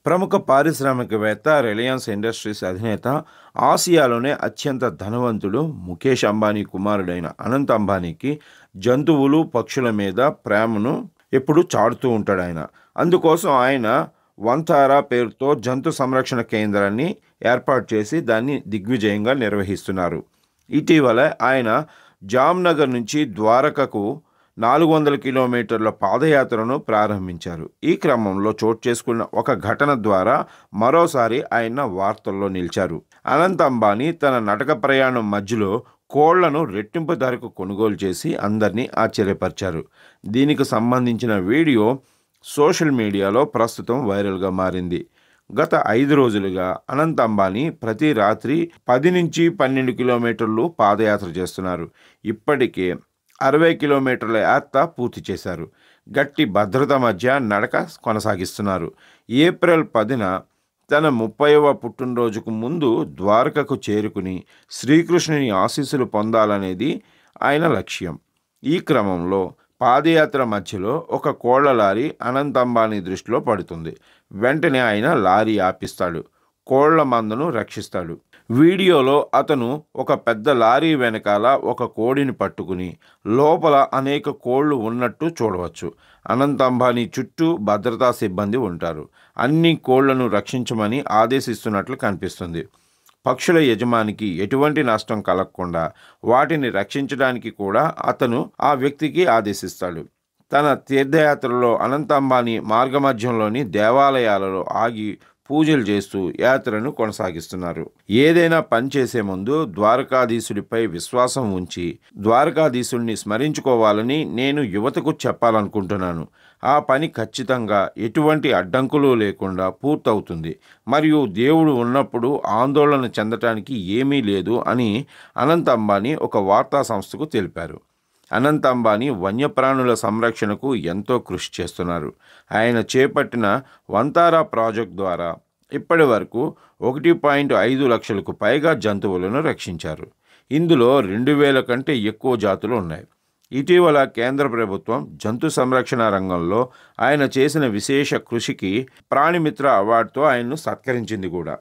ప్రముఖ పారిశ్రామికవేత్త, Reliance industries అధినేత, ఆసియాలోనే అత్యంత ధనవంతుడు ముఖేష్ అంబానీ కుమారుడైన అనంత్ అంబానీకి జంతువులు, పక్షుల మీద ప్రేమను ఎప్పుడూ చాటుతూ ఉంటాడాయన. అందుకోసం ఆయన వంతారా పేరుతో జంతు సంరక్షణ కేంద్రాన్ని ఏర్పాటు చేసి దాన్ని దిగ్విజయంగా నిర్వహిస్తున్నారు. ఇటీవల ఆయన జామ్నగర్ నుంచి ద్వారకకు 400 కిలోమీటర్ల పాదయాత్రను ప్రారంభించారు. ఈ క్రమంలో చోటు చేసుకున్న ఒక ఘటన ద్వారా మరోసారి ఆయన వార్తల్లో నిలిచారు. అనంత్ అంబానీ తన నడక ప్రయాణం మధ్యలో కోళ్లను రెట్టింపు ధరకు కొనుగోలు చేసి అందరినీ ఆశ్చర్యపరిచారు. దీనికి సంబంధించిన వీడియో సోషల్ మీడియాలో ప్రస్తుతం వైరల్గా మారింది. గత 5 రోజులుగా అనంత్ అంబానీ ప్రతి రాత్రి 10 నుంచి 12 కిలోమీటర్లు పాదయాత్ర చేస్తున్నారు. ఇప్పటికే 60 కిలోమీటర్ల యాత్ర పూర్తి చేశారు. గట్టి భద్రత మధ్య నడక కొనసాగిస్తున్నారు. ఏప్రిల్ 10న తన 30వ పుట్టినరోజుకు ముందు ద్వారకకు చేరుకుని శ్రీకృష్ణుని ఆశీస్సులు పొందాలనేది ఆయన లక్ష్యం. ఈ క్రమంలో పాదయాత్ర మధ్యలో ఒక కోళ్ల లారీ అనంత్ అంబానీ దృష్టిలో పడుతుంది. వెంటనే ఆయన లారీ ఆపిస్తాడు. కోళ్ల మందను రక్షిస్తాడు. వీడియోలో అతను ఒక పెద్ద లారీ వెనకాల ఒక కోడిని పట్టుకుని లోపల అనేక కోళ్లు ఉన్నట్టు చూడవచ్చు. అనంత్ అంబానీ చుట్టూ భద్రతా సిబ్బంది ఉంటారు. అన్ని కోళ్లను రక్షించమని ఆదేశిస్తున్నట్లు కనిపిస్తుంది. పక్షుల యజమానికి ఎటువంటి నష్టం కలగకుండా వాటిని రక్షించడానికి కూడా అతను ఆ వ్యక్తికి ఆదేశిస్తాడు. తన తీర్థయాత్రలో అనంత్ అంబానీ మార్గమధ్యంలోని దేవాలయాలలో ఆగి పూజలు చేస్తూ యాత్రను కొనసాగిస్తున్నారు. ఏదైనా పని చేసే ముందు ద్వారకాధీశుడిపై విశ్వాసం ఉంచి ద్వారకాధీశుడిని స్మరించుకోవాలని నేను యువతకు చెప్పాలనుకుంటున్నాను. ఆ పని ఖచ్చితంగా ఎటువంటి అడ్డంకులు లేకుండా పూర్తవుతుంది మరియు దేవుడు ఉన్నప్పుడు ఆందోళన చెందటానికి ఏమీ లేదు అని అనంత్ అంబానీ ఒక వార్తా సంస్థకు తెలిపారు. అనంత్ అంబానీ వన్యప్రాణుల సంరక్షణకు ఎంతో కృషి చేస్తున్నారు. ఆయన చేపట్టిన వంతారా ప్రాజెక్ట్ ద్వారా ఇప్పటి వరకు 1.5 లక్షలకు పైగా జంతువులను రక్షించారు. ఇందులో 2000 కంటే ఎక్కువ జాతులు ఉన్నాయి. ఇటీవల కేంద్ర ప్రభుత్వం జంతు సంరక్షణ రంగంలో ఆయన చేసిన విశేష కృషికి ప్రాణిమిత్ర అవార్డుతో ఆయన్ను సత్కరించింది కూడా.